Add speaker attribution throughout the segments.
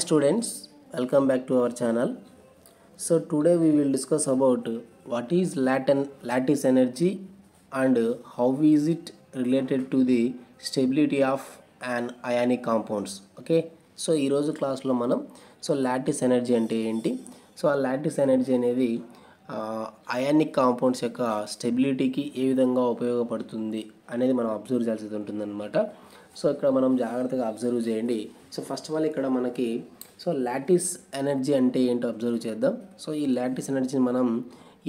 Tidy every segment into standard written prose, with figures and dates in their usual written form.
Speaker 1: students, welcome back to our channel. So today we will discuss about what is lattice energy and how is it related to the stability of an ionic compounds. Okay, so ఈ రోజు క్లాస్లో మనం lattice energy అంటే ఏంటి, ఆ lattice energy అనేది ionic compounds యొక్క స్టెబిలిటీకి ఏ విధంగా ఉపయోగపడుతుంది అనేది మనం అబ్జర్వ్ చేయాల్సి ఉంటుందన్నమాట. సో ఇక్కడ మనం జాగ్రత్తగా అబ్జర్వ్ చేయండి. సో ఫస్ట్ ఆఫ్ ఆల్ ఇక్కడ మనకి లాటిస్ ఎనర్జీ అంటే ఏంటో అబ్జర్వ్ చేద్దాం. సో ఈ లాటిస్ ఎనర్జీని మనం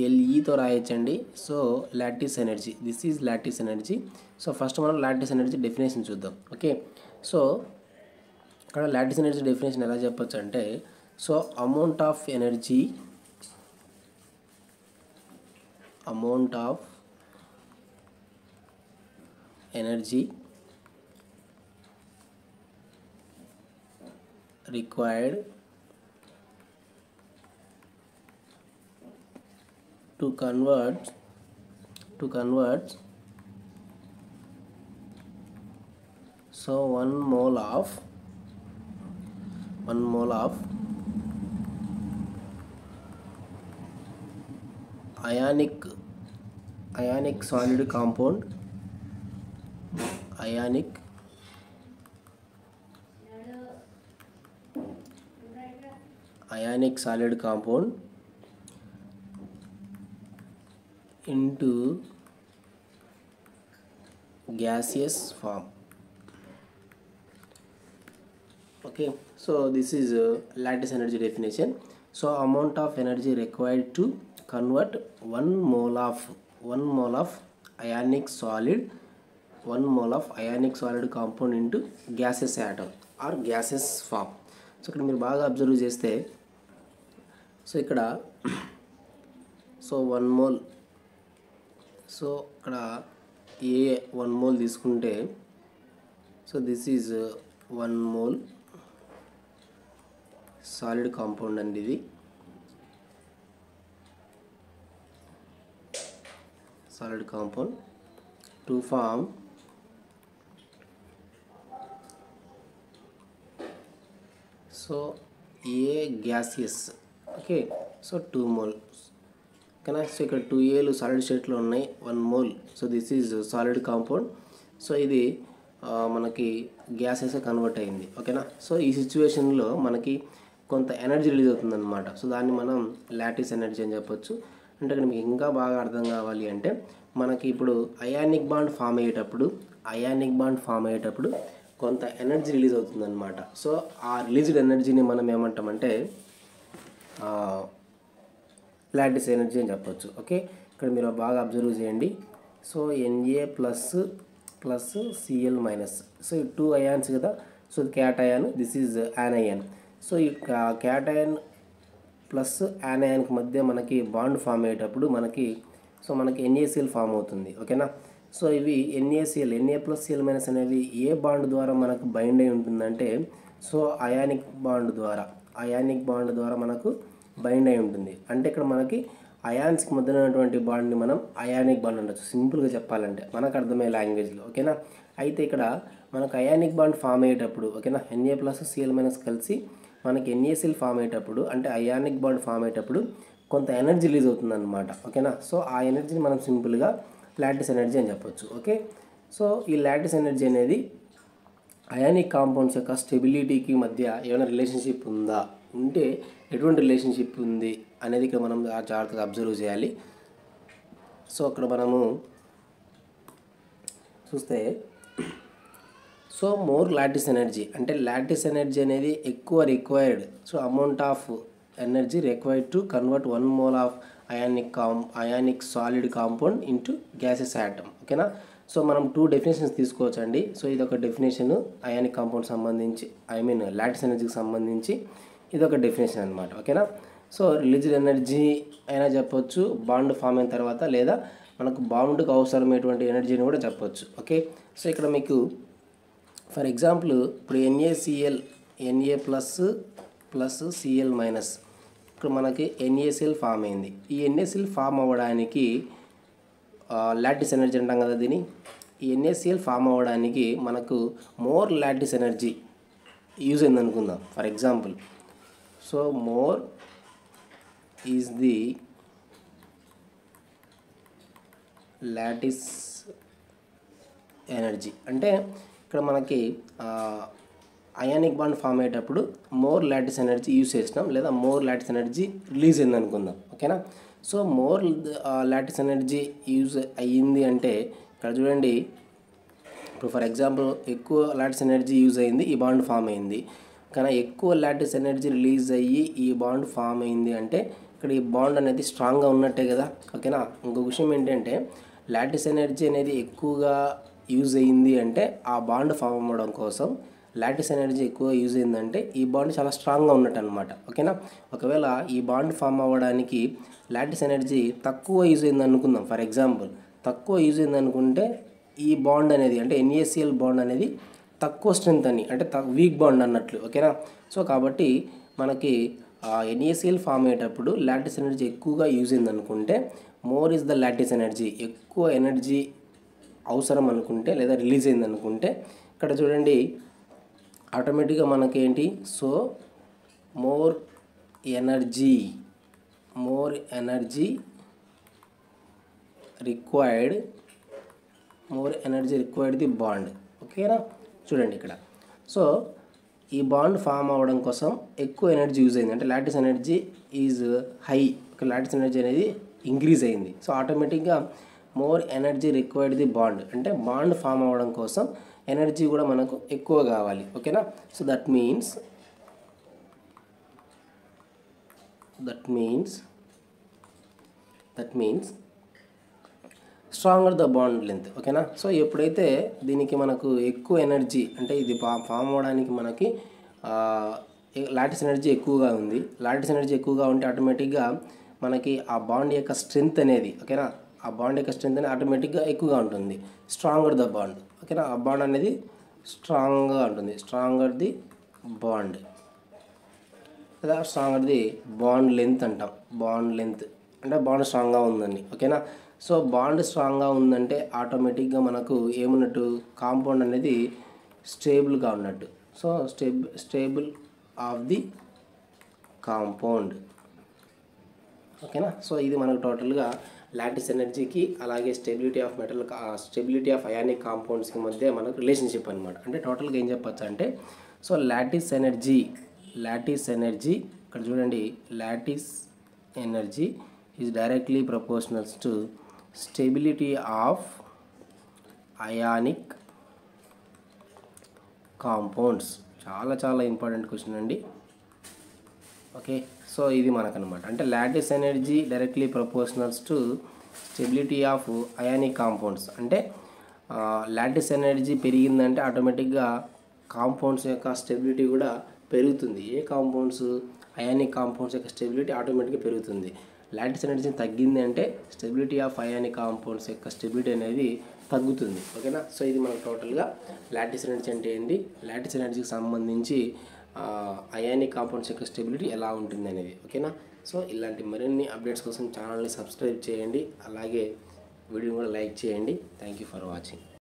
Speaker 1: ఎల్ఈతో రాయొచ్చండి. So lattice energy, this is lattice energy. So first మనం లాటిస్ ఎనర్జీ డెఫినేషన్ చూద్దాం. ఓకే, సో ఇక్కడ లాటిస్ ఎనర్జీ డెఫినేషన్ ఎలా చెప్పొచ్చు అంటే, so amount of energy required to convert so 1 mole of ionic solid compound, ionic solid compound into gaseous form. Okay, so this is lattice energy definition. So amount of energy required to convert 1 mole of ionic solid compound into gaseous atom or gaseous form. So ఇక్కడ మీరు బాగా observe చేస్తే, so ఇక్కడ 1 mole, so ఇక్కడ A 1 mole తీసుకుంటే, so this is 1 mole solid compound అండి. ఇది solid compound to form so A gaseous. Okay, so 2 mole. ఓకేనా, సో ఇక్కడ 2 ఏలు సాలిడ్ స్టేట్లో ఉన్నాయి, 1 mole. So this is solid compound. So ఇది మనకి గ్యాసెస్ కన్వర్ట్ అయింది. ఓకేనా, సో ఈ సిచ్యువేషన్లో మనకి కొంత ఎనర్జీ రిలీజ్ అవుతుందన్నమాట. సో దాన్ని మనం లాటిస్ ఎనర్జీ అని చెప్పొచ్చు. అంటే ఇక్కడ మీకు ఇంకా బాగా అర్థం కావాలి అంటే, మనకి ఇప్పుడు అయానిక్ బాండ్ ఫామ్ అయ్యేటప్పుడు కొంత ఎనర్జీ రిలీజ్ అవుతుందన్నమాట. సో ఆ రిలీజ్డ్ ఎనర్జీని మనం ఏమంటామంటే లాటిస్ ఎనర్జీ అని చెప్పొచ్చు. ఓకే, ఇక్కడ మీరు బాగా అబ్జర్వ్ చేయండి. So Na plus Cl minus, so ఈ 2 అయాన్స్ కదా. So cation, this is anion. So ఈ క్యాట్ అయాన్ ప్లస్ యానయాన్కి మధ్య మనకి బాండ్ ఫామ్ అయ్యేటప్పుడు మనకి NaCl ఫామ్ అవుతుంది. ఓకేనా, సో ఇవి NaCl, Na plus Cl minus అనేవి ఏ బాండ్ ద్వారా మనకు బైండ్ అయి ఉంటుందంటే, సో అయానిక్ బాండ్ ద్వారా మనకు బైండ్ అయి ఉంటుంది. అంటే ఇక్కడ మనకి అయాన్స్కి మధ్య ఉన్నటువంటి బాండ్ని మనం అయానిక్ బాండ్ అనొచ్చు, సింపుల్గా చెప్పాలంటే మనకు అర్థమయ్యే లాంగ్వేజ్లో. ఓకేనా, అయితే ఇక్కడ మనకు అయానిక్ బాండ్ ఫామ్ అయ్యేటప్పుడు, ఓకేనా, Na ప్లస్ Cl మైనస్ కలిసి మనకి NaCl ఫామ్ అయ్యేటప్పుడు, అంటే అయానిక్ బాండ్ ఫామ్ అయ్యేటప్పుడు కొంత ఎనర్జీ రిలీజ్ అవుతుంది అనమాట. ఓకేనా, సో ఆ ఎనర్జీని మనం సింపుల్గా లాటిస్ ఎనర్జీ అని చెప్పొచ్చు. ఓకే, సో ఈ లాటిస్ ఎనర్జీ అనేది అయానిక్ కాంపౌండ్స్ యొక్క స్టెబిలిటీకి మధ్య ఏమైనా రిలేషన్షిప్ ఉందా, ఉంటే ఎటువంటి రిలేషన్షిప్ ఉంది అనేది ఇక్కడ మనం జాగ్రత్తగా అబ్జర్వ్ చేయాలి. సో అక్కడ మనము చూస్తే, సో మోర్ లాటిస్ ఎనర్జీ అంటే లాటిస్ ఎనర్జీ అనేది ఎక్కువ required. So amount of energy required to convert 1 mole of ionic solid compound into gases atom. ఓకేనా, సో మనం 2 డెఫినేషన్స్ తీసుకోవచ్చు అండి. సో ఇది ఒక డెఫినేషన్ అయానిక్ కాంపౌండ్ సంబంధించి, లాటిస్ ఎనర్జీకి సంబంధించి ఇదొక డెఫినేషన్ అనమాట. ఓకేనా, సో రిలీజ్డ్ ఎనర్జీ అయినా చెప్పొచ్చు బాండ్ ఫామ్ అయిన తర్వాత, లేదా మనకు బాండ్కి అవసరమైనటువంటి ఎనర్జీని కూడా చెప్పొచ్చు. ఓకే, సో ఇక్కడ మీకు ఫర్ ఎగ్జాంపుల్ ఇప్పుడు Na ప్లస్ Cl మైనస్, ఇక్కడ మనకి NaCl ఫామ్ అయింది. ఈ NaCl ఫామ్ అవ్వడానికి లాటిస్ ఎనర్జీ అంటాం కదా దీన్ని. ఈ NaCl ఫామ్ అవ్వడానికి మనకు మోర్ లాటిస్ ఎనర్జీ యూజ్ అయింది అనుకుందాం for example. So more is the lattice energy. అంటే ఇక్కడ మనకి అయానిక్ బాండ్ ఫామ్ అయ్యేటప్పుడు మోర్ లాటిస్ ఎనర్జీ యూజ్ చేసినాం, లేదా మోర్ లాటిస్ ఎనర్జీ రిలీజ్ అయింది అనుకుందాం. ఓకేనా. So more lattice energy use అయ్యింది అంటే ఇక్కడ చూడండి, ఇప్పుడు ఫర్ ఎగ్జాంపుల్ ఎక్కువ లాటిస్ ఎనర్జీ యూజ్ అయింది, ఈ బాండ్ ఫామ్ అయింది. కానీ ఎక్కువ లాటిస్ ఎనర్జీ రిలీజ్ అయ్యి ఈ బాండ్ ఫామ్ అయింది అంటే ఇక్కడ ఈ బాండ్ అనేది స్ట్రాంగ్గా ఉన్నట్టే కదా. ఓకేనా. ఇంకొక విషయం ఏంటంటే లాటిస్ ఎనర్జీ అనేది ఎక్కువగా యూజ్ అయ్యింది అంటే ఆ బాండ్ ఫామ్ అవ్వడం కోసం లాటిస్ ఎనర్జీ ఎక్కువ యూజ్ అయిందంటే ఈ బాండ్ చాలా స్ట్రాంగ్గా ఉన్నట్టు అనమాట. ఓకేనా. ఒకవేళ ఈ బాండ్ ఫామ్ అవ్వడానికి లాటిస్ ఎనర్జీ తక్కువ యూజ్ అయింది అనుకుందాం ఫర్ ఎగ్జాంపుల్, తక్కువ యూజ్ అయింది అనుకుంటే ఈ బాండ్ అనేది అంటే NaCl బాండ్ అనేది తక్కువ స్ట్రెంత్ అని, అంటే వీక్ బాండ్ అన్నట్లు. ఓకేనా. సో కాబట్టి మనకి NaCl ఫామ్ అయ్యేటప్పుడు లాటిస్ ఎనర్జీ ఎక్కువగా యూజ్ అయింది అనుకుంటే more is the lattice energy, ఎక్కువ ఎనర్జీ అవసరం అనుకుంటే లేదా రిలీజ్ అయింది అనుకుంటే ఇక్కడ చూడండి ఆటోమేటిక్గా మనకేంటి, so more energy required the bond. ఓకేనా. చూడండి ఇక్కడ, సో ఈ బాండ్ ఫామ్ అవ్వడం కోసం ఎక్కువ ఎనర్జీ యూజ్ అయింది, అంటే lattice energy is high, lattice energy అనేది ఇంక్రీజ్ అయింది. సో ఆటోమేటిక్గా more energy required the bond, అంటే బాండ్ ఫామ్ అవ్వడం కోసం ఎనర్జీ కూడా మనకు ఎక్కువ కావాలి. ఓకేనా. So that means stronger the bond length. ఓకేనా. సో ఎప్పుడైతే దీనికి మనకు ఎక్కువ ఎనర్జీ, అంటే ఇది ఫామ్ అవ్వడానికి మనకి లాటిస్ ఎనర్జీ ఎక్కువగా ఉంది, లాటిస్ ఎనర్జీ ఎక్కువగా ఉంటే ఆటోమేటిక్గా మనకి ఆ బాండ్ యొక్క స్ట్రెంత్ అనేది, ఓకేనా, ఆ బాండ్ యొక్క స్ట్రెంత్ అనేది ఆటోమేటిక్గా ఎక్కువగా ఉంటుంది. Stronger the bond. ఓకేనా. ఆ బాండ్ అనేది స్ట్రాంగ్గా ఉంటుంది, స్ట్రాంగర్ ది బాండ్, లేదా స్ట్రాంగర్ ది బాండ్ లెంత్ అంటాం. బాండ్ లెంత్ అంటే బాండ్ స్ట్రాంగ్గా ఉందండి. ఓకేనా. సో బాండ్ స్ట్రాంగ్గా ఉందంటే ఆటోమేటిక్గా మనకు ఏమున్నట్టు, కాంపౌండ్ అనేది స్టేబుల్గా ఉన్నట్టు. So stable of the compound. ఓకేనా. సో ఇది మనకు టోటల్గా లాటిస్ ఎనర్జీకి అలాగే స్టెబిలిటీ ఆఫ్ అయానిక్ కాంపౌండ్స్కి మధ్య మనకు రిలేషన్షిప్ అనమాట. అంటే టోటల్గా ఏం చెప్పచ్చు అంటే, సో లాటిస్ ఎనర్జీ ఇక్కడ చూడండి, lattice energy is directly proportionals to stability of ionic compounds. చాలా ఇంపార్టెంట్ క్వశ్చన్ అండి. ఓకే. సో ఇది మనకనమాట, అంటే lattice energy directly proportionals to stability of ionic compounds. అంటే లాటిస్ ఎనర్జీ పెరిగిందంటే ఆటోమేటిక్గా కాంపౌండ్స్ యొక్క స్టెబిలిటీ కూడా పెరుగుతుంది. ఏ కాంపౌండ్స్, అయానిక్ కాంపౌండ్స్ యొక్క స్టెబిలిటీ ఆటోమేటిక్గా పెరుగుతుంది. లాటిస్ ఎనర్జీ తగ్గింది అంటే స్టెబిలిటీ ఆఫ్ అయానిక్ కాంపౌండ్స్ యొక్క స్టెబిలిటీ అనేది తగ్గుతుంది. ఓకేనా. సో ఇది మనకు టోటల్గా లాటిస్ ఎనర్జీ అంటే ఏంటి, లాటిస్ ఎనర్జీకి సంబంధించి అయానిక్ కాంపౌండ్స్ యొక్క స్టెబిలిటీ ఎలా ఉంటుంది అనేది. ఓకేనా. సో ఇలాంటి మరిన్ని అప్డేట్స్ కోసం ఛానల్ని సబ్స్క్రైబ్ చేయండి, అలాగే వీడియోని కూడా లైక్ చేయండి. Thank you for watching.